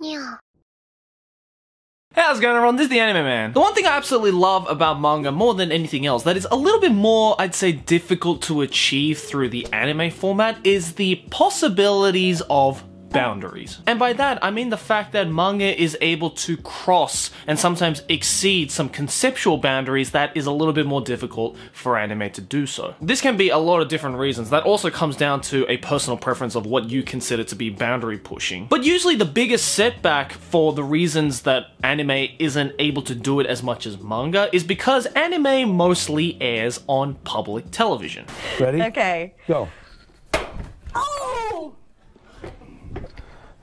Yeah. Hey, how's it going everyone? This is the Anime Man. The one thing I absolutely love about manga more than anything else that is a little bit more, I'd say, difficult to achieve through the anime format is the possibilities of boundaries. And by that, I mean the fact that manga is able to cross and sometimes exceed some conceptual boundaries that is a little bit more difficult for anime to do so. This can be a lot of different reasons. That also comes down to a personal preference of what you consider to be boundary pushing. But usually the biggest setback for the reasons that anime isn't able to do it as much as manga is because anime mostly airs on public television. Ready? Okay. Go. Oh!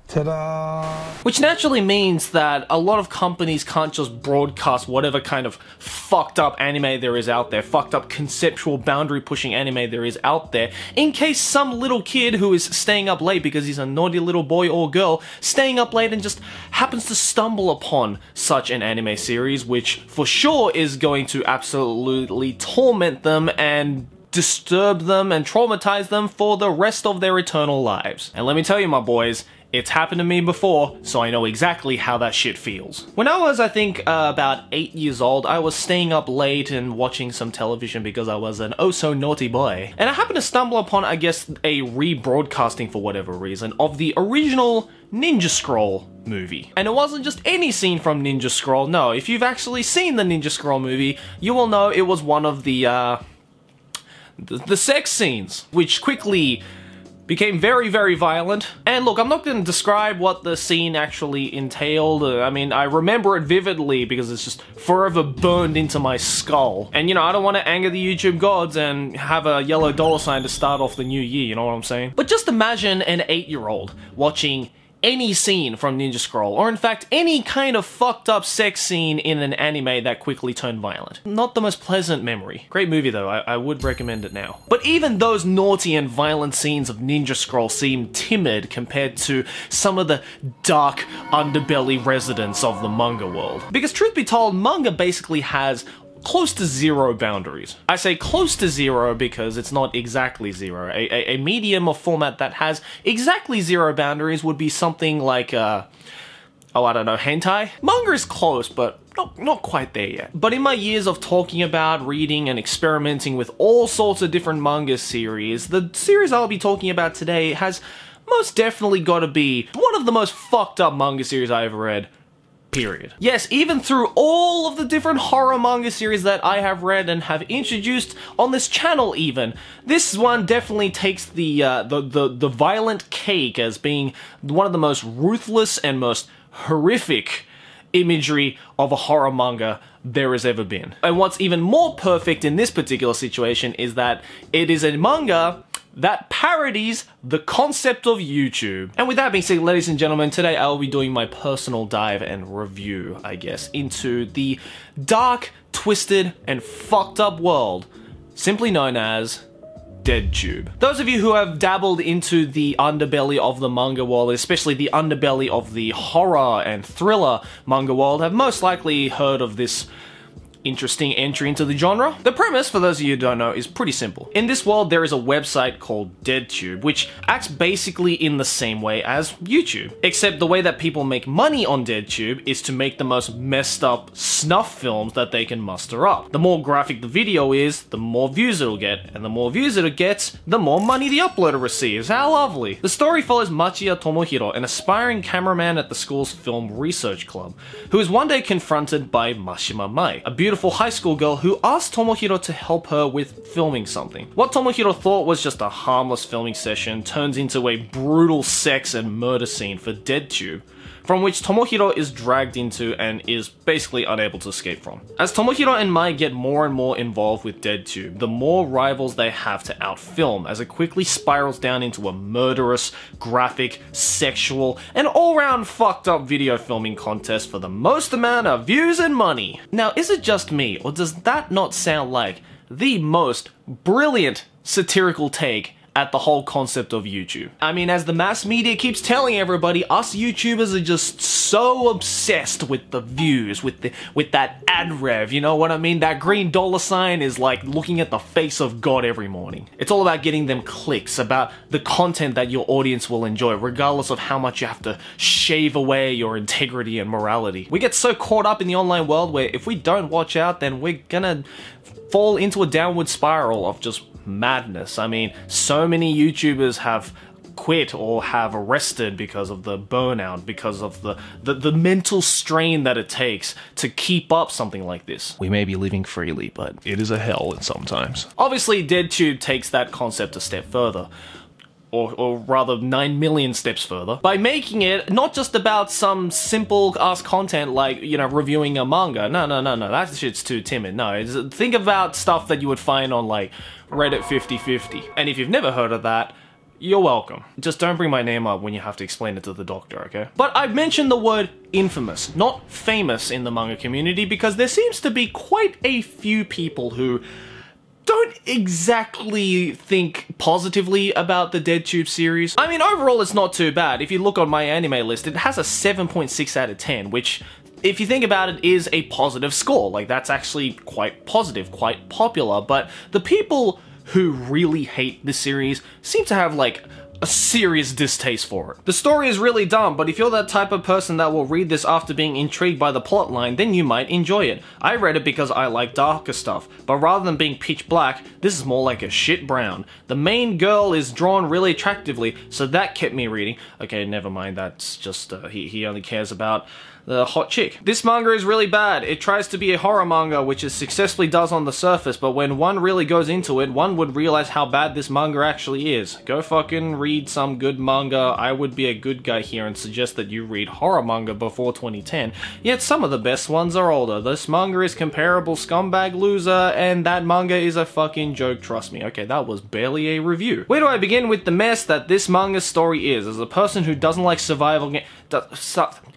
Ta-da! Which naturally means that a lot of companies can't just broadcast whatever kind of fucked up anime there is out there, fucked up conceptual boundary pushing anime there is out there, in case some little kid who is staying up late because he's a naughty little boy or girl, staying up late and just happens to stumble upon such an anime series, which for sure is going to absolutely torment them and disturb them and traumatize them for the rest of their eternal lives. And let me tell you, my boys, it's happened to me before, so I know exactly how that shit feels. When I was, I think, about 8 years old, I was staying up late and watching some television because I was an oh-so-naughty boy. And I happened to stumble upon, I guess, a rebroadcasting for whatever reason of the original Ninja Scroll movie. And it wasn't just any scene from Ninja Scroll, no. If you've actually seen the Ninja Scroll movie, you will know it was one of the sex scenes, which quickly became very, very violent. And look, I'm not going to describe what the scene actually entailed. I mean, I remember it vividly because it's just forever burned into my skull. And you know, I don't want to anger the YouTube gods and have a yellow dollar sign to start off the new year, you know what I'm saying? But just imagine an 8-year-old watching any scene from Ninja Scroll, or in fact any kind of fucked up sex scene in an anime that quickly turned violent. Not the most pleasant memory. Great movie though, I would recommend it now. But even those naughty and violent scenes of Ninja Scroll seem timid compared to some of the dark underbelly residents of the manga world. Because truth be told, manga basically has close to zero boundaries. I say close to zero because it's not exactly zero. A medium or format that has exactly zero boundaries would be something like, oh, I don't know, hentai? Manga is close, but not quite there yet. But in my years of talking about, reading, and experimenting with all sorts of different manga series, the series I'll be talking about today has most definitely got to be one of the most fucked up manga series I ever read. Period. Yes, even through all of the different horror manga series that I have read and have introduced on this channel even, this one definitely takes the violent cake as being one of the most ruthless and most horrific imagery of a horror manga there has ever been. And what's even more perfect in this particular situation is that it is a manga that parodies the concept of YouTube. And with that being said, ladies and gentlemen, today I will be doing my personal dive and review, I guess, into the dark, twisted, and fucked up world simply known as DeadTube. Those of you who have dabbled into the underbelly of the manga world, especially the underbelly of the horror and thriller manga world, have most likely heard of this interesting entry into the genre. The premise, for those of you who don't know, is pretty simple. In this world, there is a website called DeadTube, which acts basically in the same way as YouTube. Except the way that people make money on DeadTube is to make the most messed up snuff films that they can muster up. The more graphic the video is, the more views it'll get, and the more views it gets, the more money the uploader receives. How lovely. The story follows Machiya Tomohiro, an aspiring cameraman at the school's film research club, who is one day confronted by Mashima Mai, a beautiful high school girl who asked Tomohiro to help her with filming something. What Tomohiro thought was just a harmless filming session turns into a brutal sex and murder scene for DeadTube, from which Tomohiro is dragged into and is basically unable to escape from. As Tomohiro and Mai get more and more involved with DeadTube, the more rivals they have to outfilm, as it quickly spirals down into a murderous, graphic, sexual, and all-round fucked up video filming contest for the most amount of views and money. Now, is it just me, or does that not sound like the most brilliant satirical take at the whole concept of YouTube. I mean, as the mass media keeps telling everybody, us YouTubers are just so obsessed with the views, with that ad rev, you know what I mean? That green dollar sign is like looking at the face of God every morning. It's all about getting them clicks, about the content that your audience will enjoy, regardless of how much you have to shave away your integrity and morality. We get so caught up in the online world where if we don't watch out, then we're gonna fall into a downward spiral of just madness. I mean, so many YouTubers have quit or have arrested because of the burnout, because of the mental strain that it takes to keep up something like this. We may be living freely, but it is a hell sometimes. Obviously, DeadTube takes that concept a step further. Or rather 9 million steps further, by making it not just about some simple-ass content like, you know, reviewing a manga. No, that shit's too timid. No, think about stuff that you would find on, like, Reddit 50/50. And if you've never heard of that, you're welcome. Just don't bring my name up when you have to explain it to the doctor, okay? But I've mentioned the word infamous, not famous in the manga community, because there seems to be quite a few people who don't exactly think positively about the DeadTube series. I mean, overall it's not too bad. If you look on my anime list, it has a 7.6 out of 10, which, if you think about it, is a positive score. Like, that's actually quite positive, quite popular, but the people who really hate this series seem to have, like, a serious distaste for it. The story is really dumb, but if you're that type of person that will read this after being intrigued by the plotline, then you might enjoy it. I read it because I like darker stuff, but rather than being pitch black, this is more like a shit brown. The main girl is drawn really attractively, so that kept me reading. Okay, never mind, that's just, he only cares about the hot chick. This manga is really bad. It tries to be a horror manga, which it successfully does on the surface, but when one really goes into it, one would realize how bad this manga actually is. Go fucking read some good manga. I would be a good guy here and suggest that you read horror manga before 2010, yet some of the best ones are older. This manga is comparable scumbag loser, and that manga is a fucking joke, trust me. Okay, that was barely a review. Where do I begin with the mess that this manga's story is? As a person who doesn't like survival game-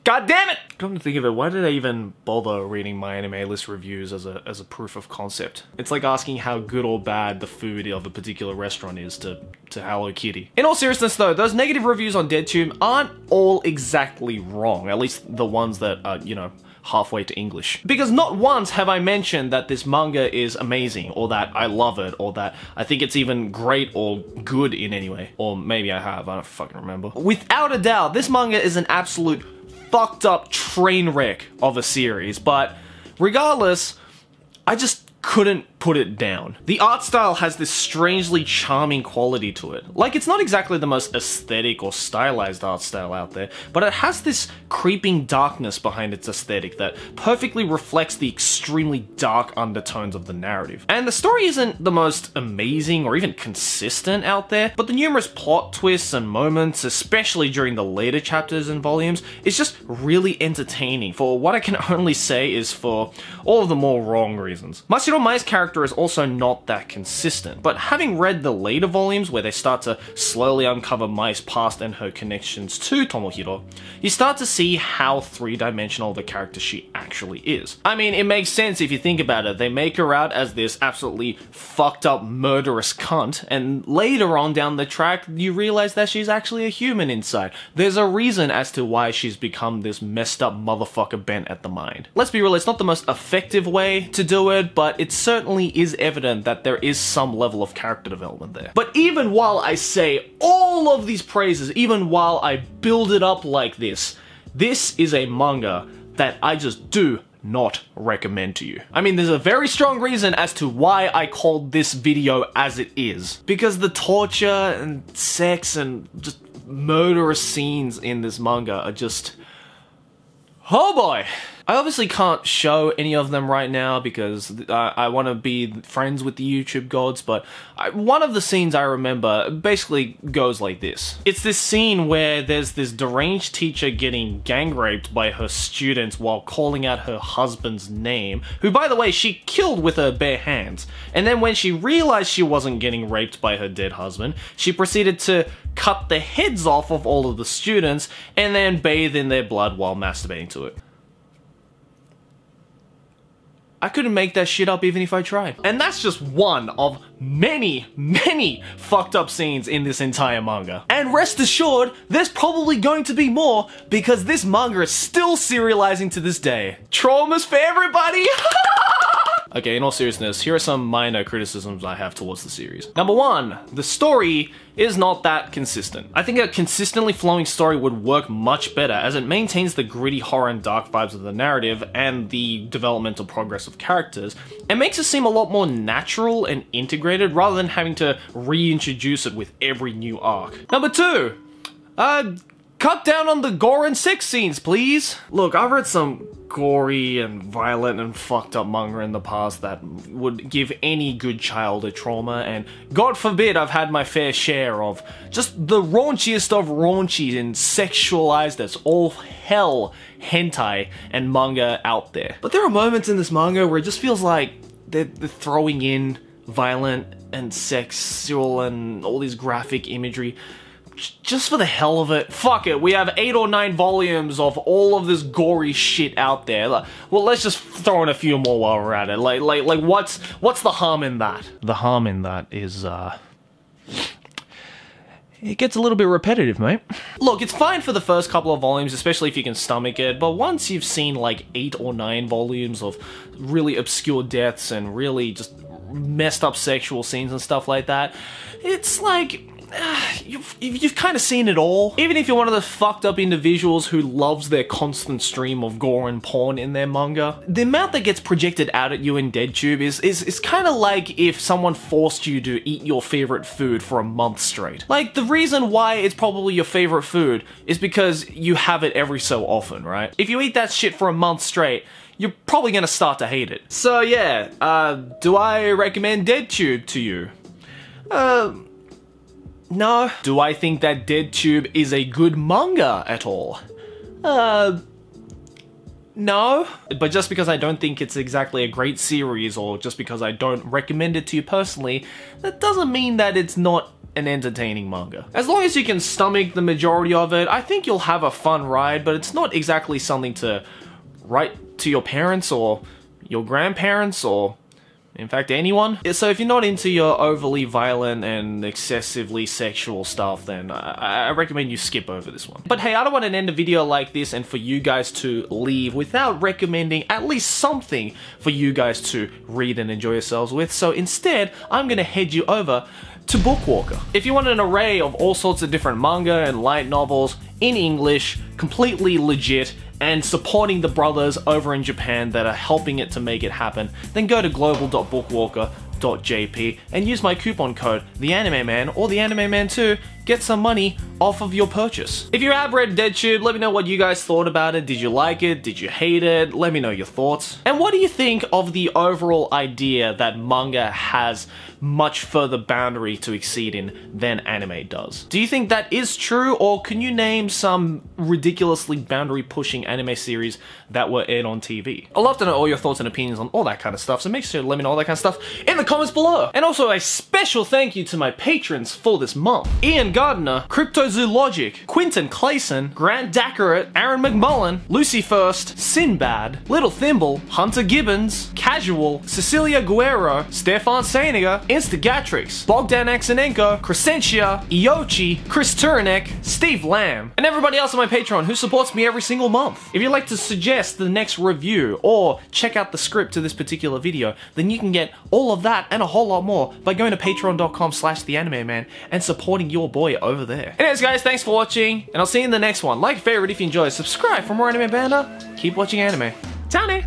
God damn it! Come to think of it, why did I even bother reading my anime list reviews as a proof of concept? It's like asking how good or bad the food of a particular restaurant is to Hello Kitty. In all seriousness though, those negative reviews on DeadTube aren't all exactly wrong, at least the ones that are, you know, halfway to English. Because not once have I mentioned that this manga is amazing, or that I love it, or that I think it's even great or good in any way. Or maybe I have, I don't fucking remember. Without a doubt, this manga is an absolute fucked up train wreck of a series, but regardless, I just couldn't put it down. The art style has this strangely charming quality to it. Like, it's not exactly the most aesthetic or stylized art style out there, but it has this creeping darkness behind its aesthetic that perfectly reflects the extremely dark undertones of the narrative. And the story isn't the most amazing or even consistent out there, but the numerous plot twists and moments, especially during the later chapters and volumes, is just really entertaining for what I can only say is for all of the more wrong reasons. Mashiro Mai's character is also not that consistent, but having read the later volumes where they start to slowly uncover Mai's past and her connections to Tomohiro, you start to see how three-dimensional the character she actually is. I mean, it makes sense if you think about it. They make her out as this absolutely fucked up murderous cunt, and later on down the track, you realize that she's actually a human inside. There's a reason as to why she's become this messed up motherfucker bent at the mind. Let's be real, it's not the most effective way to do it, but it certainly is evident that there is some level of character development there. But even while I say all of these praises, even while I build it up like this is a manga that I just do not recommend to you. I mean, there's a very strong reason as to why I called this video as it is. Because the torture and sex and just murderous scenes in this manga are just... oh boy! I obviously can't show any of them right now because I want to be friends with the YouTube gods, but one of the scenes I remember basically goes like this. It's this scene where there's this deranged teacher getting gang raped by her students while calling out her husband's name, who, by the way, she killed with her bare hands. And then when she realized she wasn't getting raped by her dead husband, she proceeded to cut the heads off of all of the students and then bathe in their blood while masturbating to it. I couldn't make that shit up even if I tried. And that's just one of many, many fucked up scenes in this entire manga. And rest assured, there's probably going to be more because this manga is still serializing to this day. Traumas for everybody! Okay, in all seriousness, here are some minor criticisms I have towards the series. Number one, the story is not that consistent. I think a consistently flowing story would work much better as it maintains the gritty horror and dark vibes of the narrative and the developmental progress of characters, and makes it seem a lot more natural and integrated rather than having to reintroduce it with every new arc. Number two, cut down on the gore and sex scenes, please. Look, I've read some gory and violent and fucked up manga in the past that would give any good child a trauma, and God forbid I've had my fair share of just the raunchiest of raunchy and sexualized as all hell hentai and manga out there. But there are moments in this manga where it just feels like they're throwing in violent and sexual and all these graphic imagery just for the hell of it. Fuck it, we have 8 or 9 volumes of all of this gory shit out there. Well, let's just throw in a few more while we're at it. Like what's the harm in that? The harm in that is, it gets a little bit repetitive, mate. Look, it's fine for the first couple of volumes, especially if you can stomach it, but once you've seen like 8 or 9 volumes of really obscure deaths and really just messed up sexual scenes and stuff like that, it's like, you've kind of seen it all. Even if you're one of the fucked up individuals who loves their constant stream of gore and porn in their manga, the amount that gets projected out at you in DeadTube is kind of like if someone forced you to eat your favorite food for a month straight. Like, the reason why it's probably your favorite food is because you have it every so often, right? If you eat that shit for a month straight, you're probably gonna start to hate it. So yeah, do I recommend DeadTube to you? No. Do I think that DeadTube is a good manga at all? No. But just because I don't think it's exactly a great series, or just because I don't recommend it to you personally, that doesn't mean that it's not an entertaining manga. As long as you can stomach the majority of it, I think you'll have a fun ride, but it's not exactly something to write to your parents or your grandparents or in fact anyone. So if you're not into your overly violent and excessively sexual stuff, then I recommend you skip over this one. But hey, I don't want to end a video like this and for you guys to leave without recommending at least something for you guys to read and enjoy yourselves with. So instead, I'm gonna head you over to Bookwalker. If you want an array of all sorts of different manga and light novels in English, completely legit, and supporting the brothers over in Japan that are helping it to make it happen, then go to global.bookwalker.jp and use my coupon code TheAnimeMan or TheAnimeMan2. Get some money off of your purchase. If you have read DeadTube, let me know what you guys thought about it. Did you like it? Did you hate it? Let me know your thoughts. And what do you think of the overall idea that manga has much further boundary to exceed in than anime does? Do you think that is true, or can you name some ridiculously boundary-pushing anime series that were aired on TV? I'd love to know all your thoughts and opinions on all that kind of stuff, so make sure to let me know all that kind of stuff in the comments below. And also a special thank you to my patrons for this month: Ian Gardner, Cryptozoologic, Quinton Clayson, Grant Dackerit, Aaron McMullen, Lucy First, Sinbad, Little Thimble, Hunter Gibbons, Casual, Cecilia Guerrero, Stefan Saniga, Instagatrix, Bogdan Axenenko, Crescentia, Iochi, Chris Turanek, Steve Lamb, and everybody else on my Patreon who supports me every single month. If you'd like to suggest the next review or check out the script to this particular video, then you can get all of that and a whole lot more by going to patreon.com/theanimeman and supporting your boy over there. Anyways guys, thanks for watching, and I'll see you in the next one. Like, favorite if you enjoy, subscribe for more anime banter, keep watching anime. Tane!